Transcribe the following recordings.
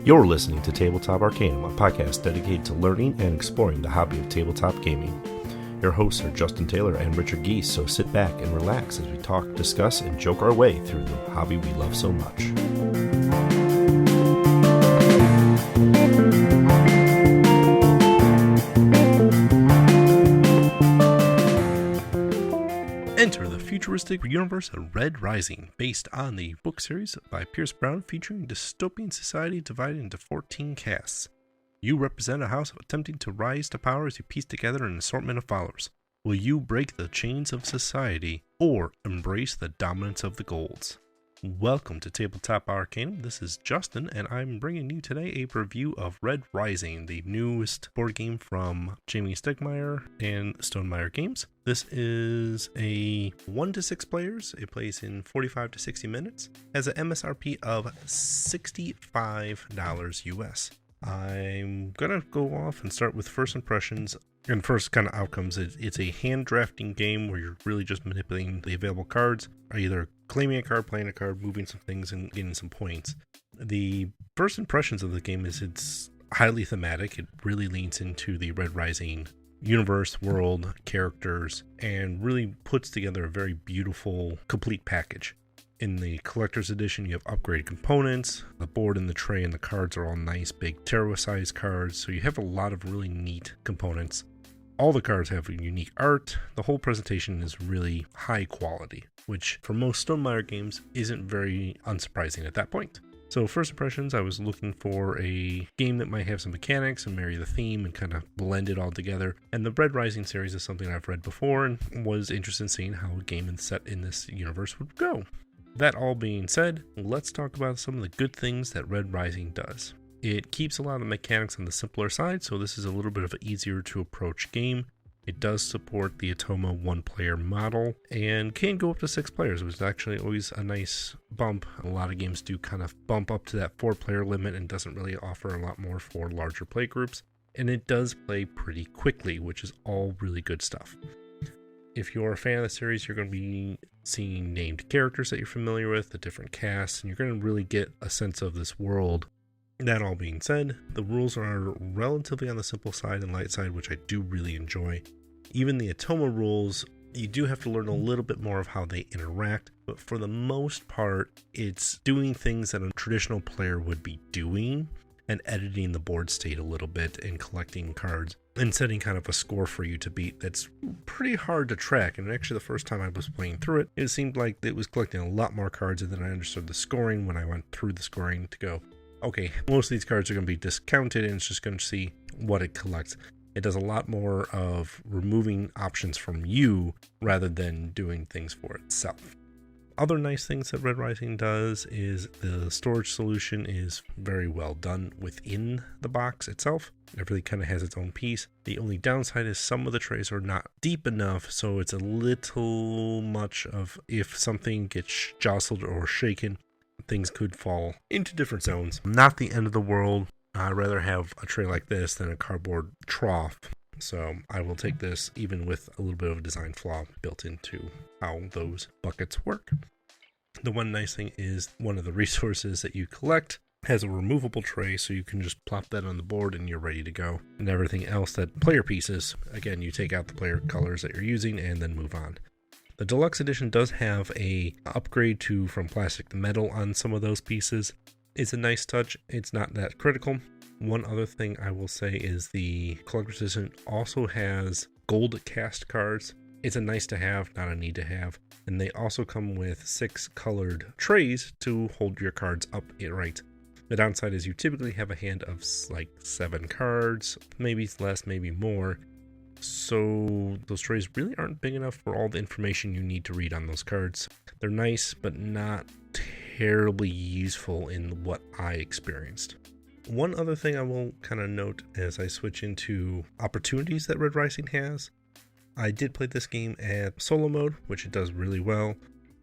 You're listening to Tabletop Arcanum, a podcast dedicated to learning and exploring the hobby of tabletop gaming. Your hosts are Justin Taylor and Richard Giese, so sit back and relax as we talk, discuss, and joke our way through the hobby we love so much. Enter the futuristic universe of Red Rising, based on the book series by Pierce Brown featuring a dystopian society divided into 14 castes. You represent a house attempting to rise to power as you piece together an assortment of followers. Will you break the chains of society or embrace the dominance of the golds? Welcome to Tabletop Arcanum. This is Justin, and I'm bringing you today a review of Red Rising, the newest board game from Jamie Stonemaier and Stonemaier Games. This is a 1 to 6 players. It plays in 45 to 60 minutes. Has an MSRP of $65 US. I'm gonna go off and start with first impressions and first kind of outcomes. It's a hand drafting game where you're really just manipulating the available cards, either claiming a card, playing a card, moving some things, and getting some points. The first impressions of the game is it's highly thematic. It really leans into the Red Rising universe, world, characters, and really puts together a very beautiful, complete package. In the collector's edition, you have upgraded components. The board and the tray and the cards are all nice, big tarot-sized cards, so you have a lot of really neat components. All the cards have unique art. The whole presentation is really high quality, which for most Stonemaier games isn't very unsurprising at that point. So first impressions, I was looking for a game that might have some mechanics and marry the theme and kind of blend it all together. And the Red Rising series is something I've read before and was interested in seeing how a game set in this universe would go. That all being said, let's talk about some of the good things that Red Rising does. It keeps a lot of the mechanics on the simpler side, so this is a little bit of an easier to approach game. It does support the Automa 1-player model and can go up to 6 players, which is actually always a nice bump. A lot of games do kind of bump up to that 4-player limit and doesn't really offer a lot more for larger play groups. And it does play pretty quickly, which is all really good stuff. If you're a fan of the series, you're going to be seeing named characters that you're familiar with, the different casts, and you're going to really get a sense of this world. That all being said, the rules are relatively on the simple side and light side, which I do really enjoy. Even the Automa rules, you do have to learn a little bit more of how they interact, but for the most part, it's doing things that a traditional player would be doing and editing the board state a little bit and collecting cards and setting kind of a score for you to beat that's pretty hard to track. And actually the first time I was playing through it, it seemed like it was collecting a lot more cards, and then I understood the scoring when I went through the scoring to go, okay, most of these cards are going to be discounted and it's just going to see what it collects. It does a lot more of removing options from you rather than doing things for itself. Other nice things that Red Rising does is the storage solution is very well done within the box itself. Everything kind of has its own piece. The only downside is some of the trays are not deep enough, so it's a little much of if something gets jostled or shaken, things could fall into different zones. Not the end of the world. I'd rather have a tray like this than a cardboard trough. So I will take this even with a little bit of a design flaw built into how those buckets work. The one nice thing is one of the resources that you collect has a removable tray, so you can just plop that on the board and you're ready to go. And everything else, that player pieces, again, you take out the player colors that you're using and then move on. The deluxe edition does have a upgrade from plastic to metal on some of those pieces. It's a nice touch. It's not that critical. One other thing I will say is the collector's edition also has gold caste cards. It's a nice to have, not a need to have. And they also come with 6 colored trays to hold your cards up right. The downside is you typically have a hand of like 7 cards, maybe less, maybe more. So those trays really aren't big enough for all the information you need to read on those cards. They're nice, but not terribly useful in what I experienced. One other thing I will kind of note as I switch into opportunities that Red Rising has. I did play this game at solo mode, which it does really well.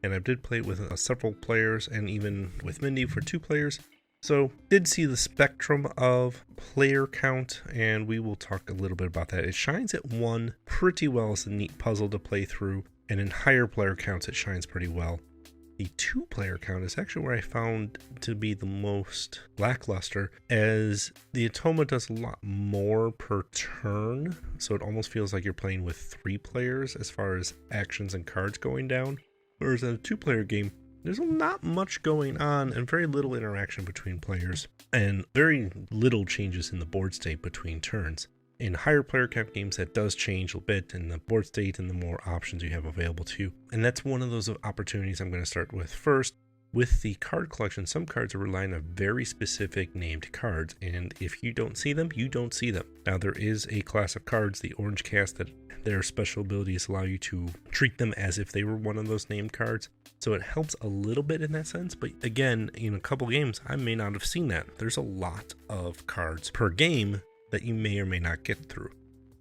And I did play it with several players and even with Mindy for 2 players. So did see the spectrum of player count, and we will talk a little bit about that. It shines at 1 pretty well as a neat puzzle to play through, and in higher player counts it shines pretty well. The 2-player count is actually where I found to be the most lackluster, as the Atoma does a lot more per turn, so it almost feels like you're playing with 3 players as far as actions and cards going down. Whereas in a 2-player game, there's not much going on and very little interaction between players, and very little changes in the board state between turns. In higher player count games, that does change a bit in the board state and the more options you have available to you. And that's one of those opportunities I'm going to start with first. With the card collection, some cards are relying on very specific named cards, and if you don't see them, you don't see them. Now, there is a class of cards, the orange caste, that their special abilities allow you to treat them as if they were one of those named cards. So it helps a little bit in that sense, but again, in a couple games, I may not have seen that. There's a lot of cards per game that you may or may not get through.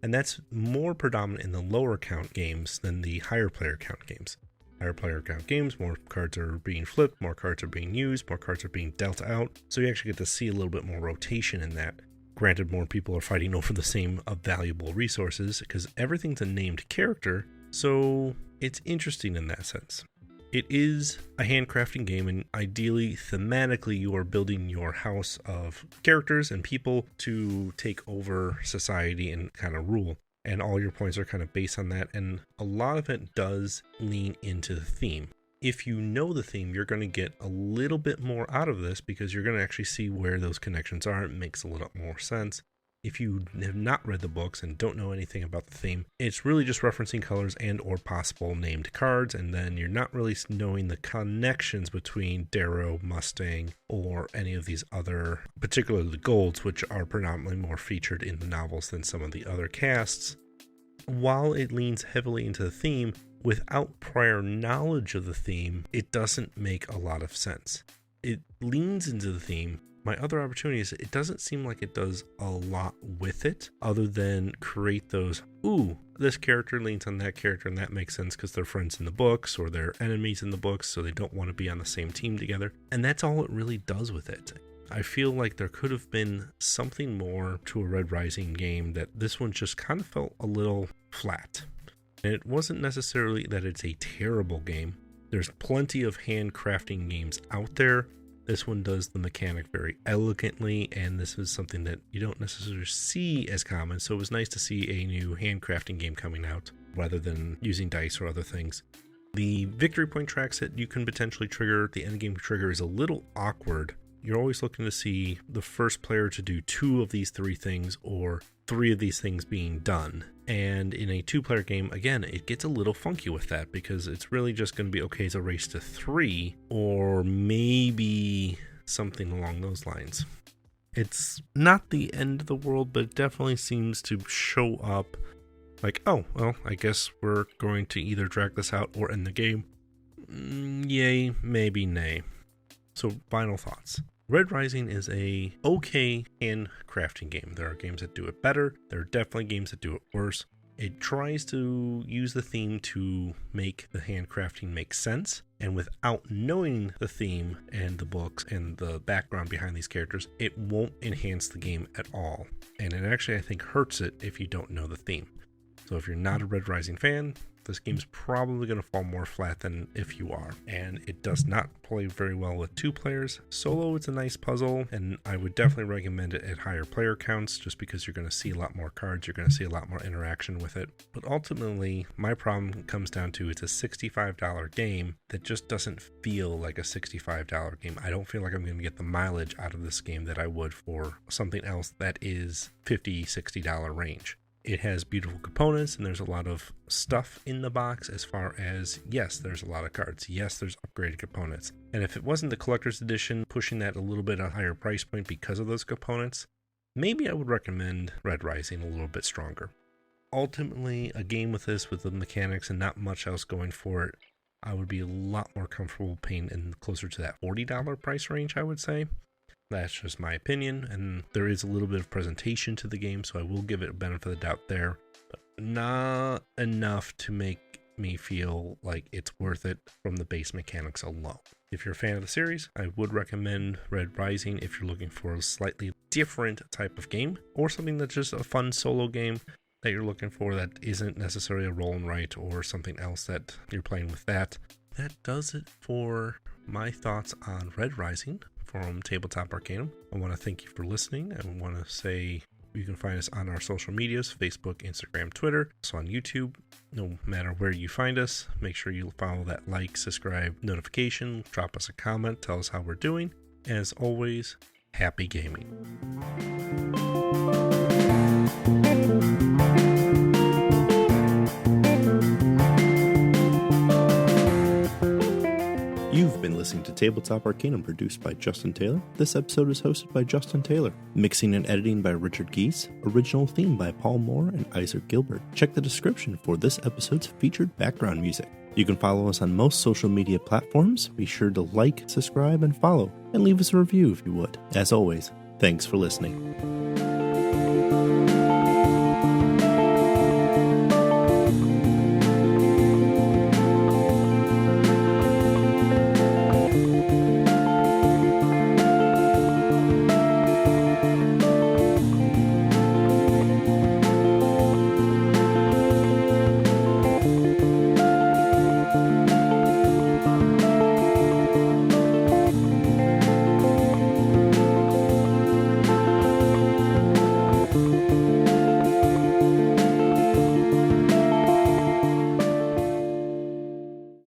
And that's more predominant in the lower count games than the higher player count games. Higher player count games, more cards are being flipped, more cards are being used, more cards are being dealt out. So you actually get to see a little bit more rotation in that. Granted, more people are fighting over the same valuable resources because everything's a named character, so it's interesting in that sense. It is a handcrafting game, and ideally, thematically, you are building your house of characters and people to take over society and kind of rule. And all your points are kind of based on that, and a lot of it does lean into the theme. If you know the theme, you're going to get a little bit more out of this because you're going to actually see where those connections are. It makes a little more sense. If you have not read the books and don't know anything about the theme, it's really just referencing colors and or possible named cards, and then you're not really knowing the connections between Darrow, Mustang, or any of these other, particularly the golds, which are predominantly more featured in the novels than some of the other castes. While it leans heavily into the theme, without prior knowledge of the theme, it doesn't make a lot of sense. It leans into the theme. My other opportunity is it doesn't seem like it does a lot with it other than create those, ooh, this character leans on that character and that makes sense because they're friends in the books or they're enemies in the books, so they don't want to be on the same team together. And that's all it really does with it. I feel like there could have been something more to a Red Rising game that this one just kind of felt a little flat. And it wasn't necessarily that it's a terrible game. There's plenty of handcrafting games out there. This one does the mechanic very elegantly, and this is something that you don't necessarily see as common, so it was nice to see a new handcrafting game coming out, rather than using dice or other things. The victory point tracks that you can potentially trigger, the endgame trigger, is a little awkward. You're always looking to see the first player to do 2 of these 3 things, or 3 of these things being done. And in a 2-player game, again, it gets a little funky with that because it's really just going to be, okay, it's a race to 3, or maybe something along those lines. It's not the end of the world, but it definitely seems to show up like, oh, well, I guess we're going to either drag this out or end the game. Yay, maybe nay. So, final thoughts. Red Rising is a okay handcrafting game. There are games that do it better. There are definitely games that do it worse. It tries to use the theme to make the handcrafting make sense. And without knowing the theme and the books and the background behind these characters, it won't enhance the game at all. And it actually, I think, hurts it if you don't know the theme. So if you're not a Red Rising fan, this game's probably going to fall more flat than if you are. And it does not play very well with 2 players. Solo, it's a nice puzzle, and I would definitely recommend it at higher player counts just because you're going to see a lot more cards, you're going to see a lot more interaction with it. But ultimately, my problem comes down to it's a $65 game that just doesn't feel like a $65 game. I don't feel like I'm going to get the mileage out of this game that I would for something else that is $50, $60 range. It has beautiful components, and there's a lot of stuff in the box as far as, yes, there's a lot of cards. Yes, there's upgraded components. And if it wasn't the collector's edition, pushing that a little bit a higher price point because of those components, maybe I would recommend Red Rising a little bit stronger. Ultimately, a game with this, with the mechanics and not much else going for it, I would be a lot more comfortable paying in closer to that $40 price range, I would say. That's just my opinion, and there is a little bit of presentation to the game, so I will give it a benefit of the doubt there, but not enough to make me feel like it's worth it from the base mechanics alone. If you're a fan of the series, I would recommend Red Rising if you're looking for a slightly different type of game, or something that's just a fun solo game that you're looking for that isn't necessarily a roll and write or something else that you're playing with that. that does it for my thoughts on Red Rising from Tabletop Arcanum. I want to thank you for listening. I want to say you can find us on our social medias, Facebook, Instagram, Twitter, also on YouTube. No matter where you find us, make sure you follow that like, subscribe, notification, drop us a comment, tell us how we're doing. As always, happy gaming. You've been listening to Tabletop Arcanum, produced by Justin Taylor. This episode is hosted by Justin Taylor. Mixing and editing by Richard Giese. Original theme by Paul Moore and Issac Gilbert. Check the description for this episode's featured background music. You can follow us on most social media platforms. Be sure to like, subscribe, and follow, and leave us a review if you would. As always, thanks for listening.